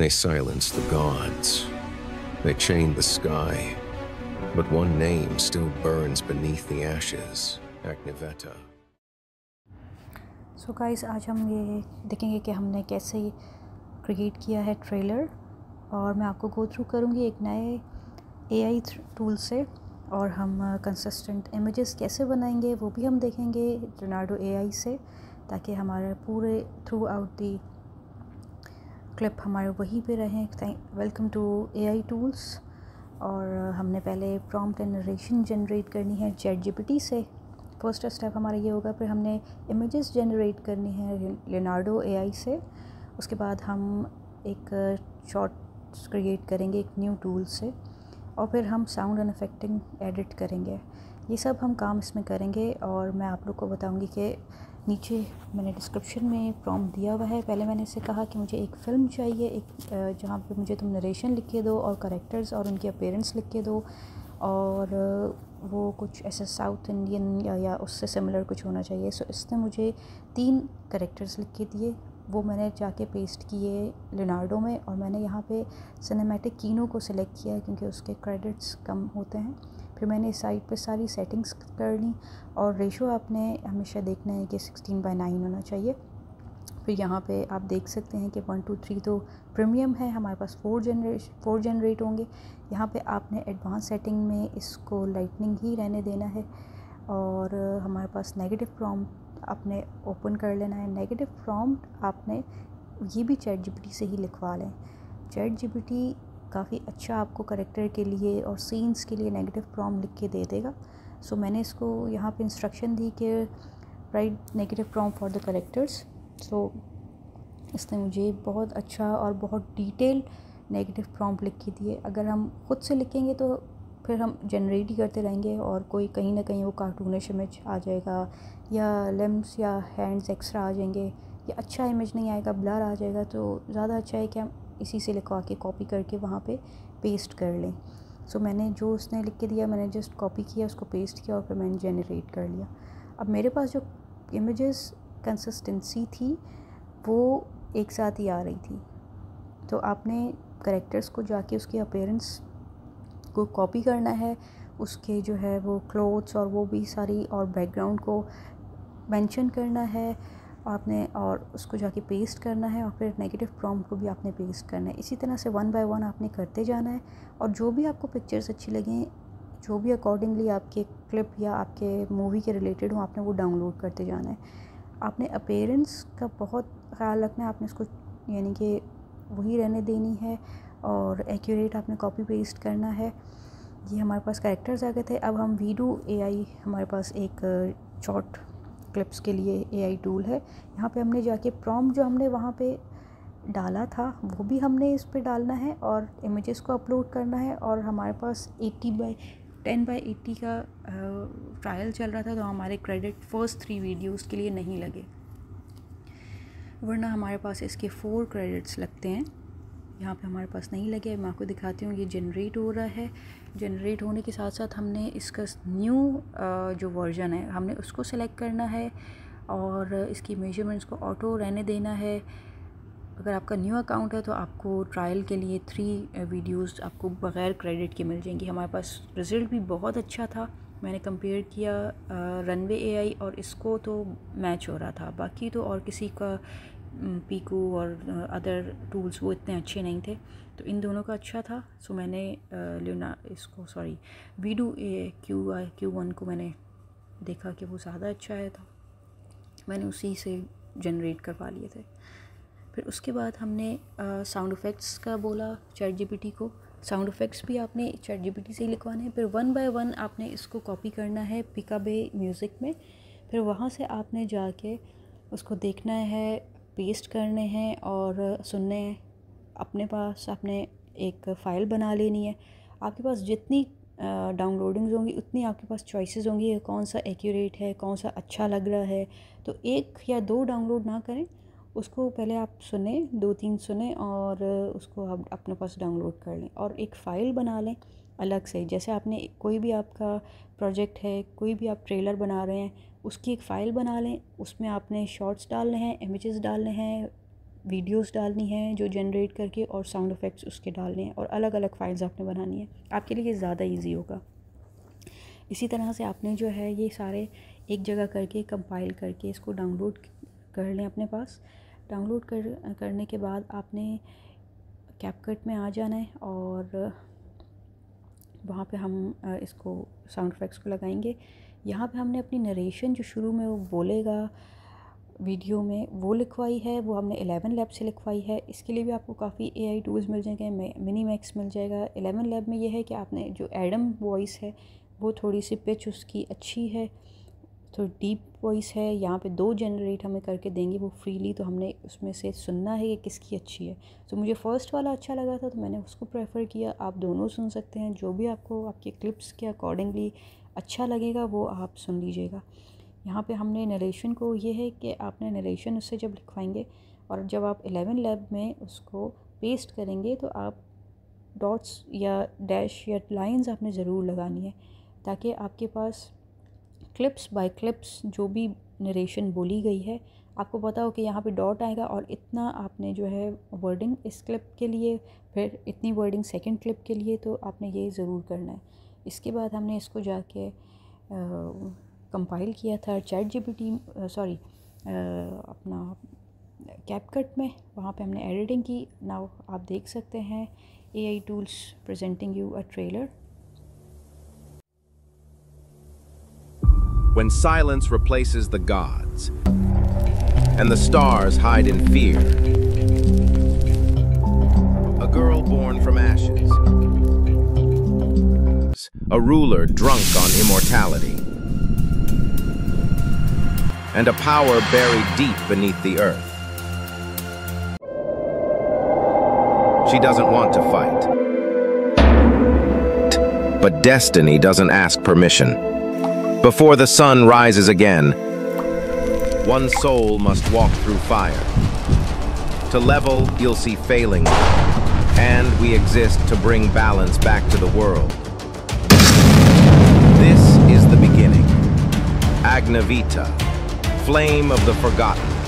They silenced the gods. They chained the sky. But one name still burns beneath the ashes, Agniveta. So guys, आज हम ये देखेंगे कि हमने कैसे क्रिएट किया है ट्रेलर, और मैं आपको गो थ्रू करूँगी एक नए AI टूल से, और हम कंसिस्टेंट इमेजेस कैसे बनाएंगे वो भी हम देखेंगे लेनार्डो AI से, ताकि हमारे पूरे थ्रू आउट दी क्लिप हमारे वहीं पे रहें। Welcome to AI tools. और हमने पहले प्रॉम्प्ट एंड नरेशन जनरेट करनी है ChatGPT से, फर्स्ट स्टेप हमारा ये होगा। फिर हमने इमेजेस जनरेट करनी है लेनार्डो AI से। उसके बाद हम एक शॉर्ट क्रिएट करेंगे एक न्यू टूल से, और फिर हम साउंड एंड इफेक्टिंग एडिट करेंगे। ये सब हम काम इसमें करेंगे, और मैं आप लोग को बताऊंगी कि नीचे मैंने डिस्क्रिप्शन में प्रॉम्प्ट दिया हुआ है। पहले मैंने इससे कहा कि मुझे एक फ़िल्म चाहिए, एक जहाँ पे मुझे तुम नरेशन लिख के दो और कैरेक्टर्स और उनकी अपीयरेंस लिख के दो, और वो कुछ ऐसे साउथ इंडियन या उससे सिमिलर कुछ होना चाहिए। सो इसने मुझे 3 कैरेक्टर्स लिख के दिए, वो मैंने जाके पेस्ट किए लेनार्डो में, और मैंने यहाँ पे सिनेमैटिक कीनो को सिलेक्ट किया क्योंकि उसके क्रेडिट्स कम होते हैं। फिर मैंने इस साइड पे सारी सेटिंग्स कर ली, और रेशो आपने हमेशा देखना है कि 16:9 होना चाहिए। फिर यहाँ पे आप देख सकते हैं कि 1 2 3 तो प्रीमियम है, हमारे पास 4 जनरेट होंगे। यहाँ पे आपने एडवांस सेटिंग में इसको लाइटनिंग ही रहने देना है, और हमारे पास नेगेटिव प्रॉम्प्ट आपने ओपन कर लेना है। नेगेटिव प्रॉम्प्ट आपने ये भी ChatGPT से ही लिखवा लें। ChatGPT काफ़ी अच्छा आपको कैरेक्टर के लिए और सीन्स के लिए नेगेटिव प्रॉम्प्ट लिख के दे देगा। सो मैंने इसको यहाँ पे इंस्ट्रक्शन दी कि write negative prompt for the characters. So इसने मुझे बहुत अच्छा और बहुत डिटेल नेगेटिव प्रॉम्प्ट लिख के दिए। अगर हम खुद से लिखेंगे तो फिर हम जनरेट ही करते रहेंगे, और कोई कहीं ना कहीं वो कार्टूनिश इमेज आ जाएगा, या लिम्स या हैंड्स एक्स्ट्रा आ जाएंगे, या अच्छा इमेज नहीं आएगा, ब्लर आ जाएगा। तो ज़्यादा अच्छा है कि हम इसी से लिखवा के कॉपी करके वहाँ पे पेस्ट कर लें। सो मैंने जो उसने लिख के दिया मैंने जस्ट कॉपी किया, उसको पेस्ट किया, और फिर मैंने जनरेट कर लिया। अब मेरे पास जो इमेजेस कंसिस्टेंसी थी वो एक साथ ही आ रही थी। तो आपने कैरेक्टर्स को जाके उसकी अपीयरेंस को कॉपी करना है, उसके जो है वो क्लोथ्स और वो भी सारी, और बैकग्राउंड को मेंशन करना है आपने, और उसको जाके पेस्ट करना है, और फिर नेगेटिव प्रॉम्प्ट को भी आपने पेस्ट करना है। इसी तरह से 1 बाय 1 आपने करते जाना है, और जो भी आपको पिक्चर्स अच्छी लगें, जो भी अकॉर्डिंगली आपके क्लिप या आपके मूवी के रिलेटेड हो, आपने वो डाउनलोड करते जाना है। आपने अपीयरेंस का बहुत ख्याल रखना है, आपने उसको यानी कि वही रहने देनी है, और एक्यूरेट आपने कॉपी पेस्ट करना है। ये हमारे पास कैरेक्टर्स आ गए थे। अब हम वीडू AI, हमारे पास एक शॉर्ट क्लिप्स के लिए AI टूल है। यहाँ पे हमने जाके प्रॉम्प्ट जो हमने वहाँ पे डाला था वो भी हमने इस पे डालना है, और इमेजेस को अपलोड करना है। और हमारे पास 10:80 का ट्रायल चल रहा था, तो हमारे क्रेडिट फर्स्ट 3 वीडियोस के लिए नहीं लगे, वरना हमारे पास इसके 4 क्रेडिट्स लगते हैं। यहाँ पे हमारे पास नहीं लगे। मैं आपको दिखाती हूँ, ये जनरेट हो रहा है। जनरेट होने के साथ साथ हमने इसका न्यू जो वर्जन है हमने उसको सेलेक्ट करना है, और इसकी मेजरमेंट्स को ऑटो रहने देना है। अगर आपका न्यू अकाउंट है तो आपको ट्रायल के लिए 3 वीडियोस आपको बग़ैर क्रेडिट के मिल जाएंगी। हमारे पास रिज़ल्ट भी बहुत अच्छा था। मैंने कंपेयर किया रनवे AI, और इसको तो मैच हो रहा था। बाकी तो और किसी का पीकू और अदर टूल्स वो इतने अच्छे नहीं थे, तो इन दोनों का अच्छा था। सो मैंने वीडू Q1 को मैंने देखा कि वो ज़्यादा अच्छा है, था मैंने उसी से जनरेट करवा लिए थे। फिर उसके बाद हमने साउंड इफ़ेक्ट्स का बोला ChatGPT को। साउंड इफ़ेक्ट्स भी आपने ChatGPT से ही लिखवाने हैं। फिर 1 बाय 1 आपने इसको कॉपी करना है पिकाबे म्यूज़िक में। फिर वहाँ से आपने जाके उसको देखना है, पेस्ट करने हैं और सुनने हैं। अपने पास आपने एक फ़ाइल बना लेनी है। आपके पास जितनी डाउनलोडिंग्स होंगी उतनी आपके पास चॉइसेस होंगी, कौन सा एक्यूरेट है, कौन सा अच्छा लग रहा है। तो 1 या 2 डाउनलोड ना करें, उसको पहले आप सुने, 2-3 सुने, और उसको आप अपने पास डाउनलोड कर लें और एक फ़ाइल बना लें अलग से। जैसे आपने कोई भी आपका प्रोजेक्ट है, कोई भी आप ट्रेलर बना रहे हैं, उसकी एक फ़ाइल बना लें। उसमें आपने शॉर्ट्स डालने हैं, इमेजेस डालने हैं, वीडियोस डालनी है जो जनरेट करके, और साउंड इफ़ेक्ट्स उसके डालने हैं, और अलग अलग फाइल्स आपने बनानी है। आपके लिए ज़्यादा इजी होगा। इसी तरह से आपने जो है ये सारे एक जगह करके कंपाइल करके इसको डाउनलोड कर लें अपने पास। डाउनलोड करने के बाद आपने कैपकट में आ जाना है, और वहाँ पे हम इसको साउंड इफ़ेक्ट्स को लगाएंगे। यहाँ पे हमने अपनी नरेशन जो शुरू में वो बोलेगा वीडियो में, वो लिखवाई है, वो हमने 11 लैब से लिखवाई है। इसके लिए भी आपको काफ़ी AI टूल्स मिल जाएंगे, मिनीमैक्स मिल जाएगा। 11 लैब में ये है कि आपने जो एडम वॉइस है वो थोड़ी सी पिच उसकी अच्छी है, थोड़ी डीप वॉइस है। यहाँ पे 2 जनरेट हमें करके देंगे वो फ्रीली, तो हमने उसमें से सुनना है कि किसकी अच्छी है। तो मुझे फ़र्स्ट वाला अच्छा लगा था तो मैंने उसको प्रेफर किया। आप दोनों सुन सकते हैं, जो भी आपको आपके क्लिप्स के अकॉर्डिंगली अच्छा लगेगा वो आप सुन लीजिएगा। यहाँ पे हमने नरेशन को, ये है कि आपने नरेशन उससे जब लिखवाएंगे और जब आप 11 लैब में उसको पेस्ट करेंगे तो आप डॉट्स या डैश या लाइंस आपने ज़रूर लगानी है, ताकि आपके पास क्लिप्स बाय क्लिप्स जो भी नरेशन बोली गई है आपको पता हो कि यहाँ पे डॉट आएगा और इतना आपने जो है वर्डिंग इस क्लिप के लिए, फिर इतनी वर्डिंग सेकंड क्लिप के लिए, तो आपने ये ज़रूर करना है। इसके बाद हमने इसको जाके कंपाइल किया था ChatGPT अपना कैपकट में, वहाँ पे हमने एडिटिंग की। नाउ आप देख सकते हैं AI tools presenting you a trailer. When silence replaces the gods, and the stars hide in fear, a girl born from ashes, a ruler drunk on immortality, and a power buried deep beneath the earth. She doesn't want to fight, but destiny doesn't ask permission. Before the sun rises again, one soul must walk through fire. To level, you'll see failing, and we exist to bring balance back to the world. This is the beginning. Agna Vita, flame of the forgotten.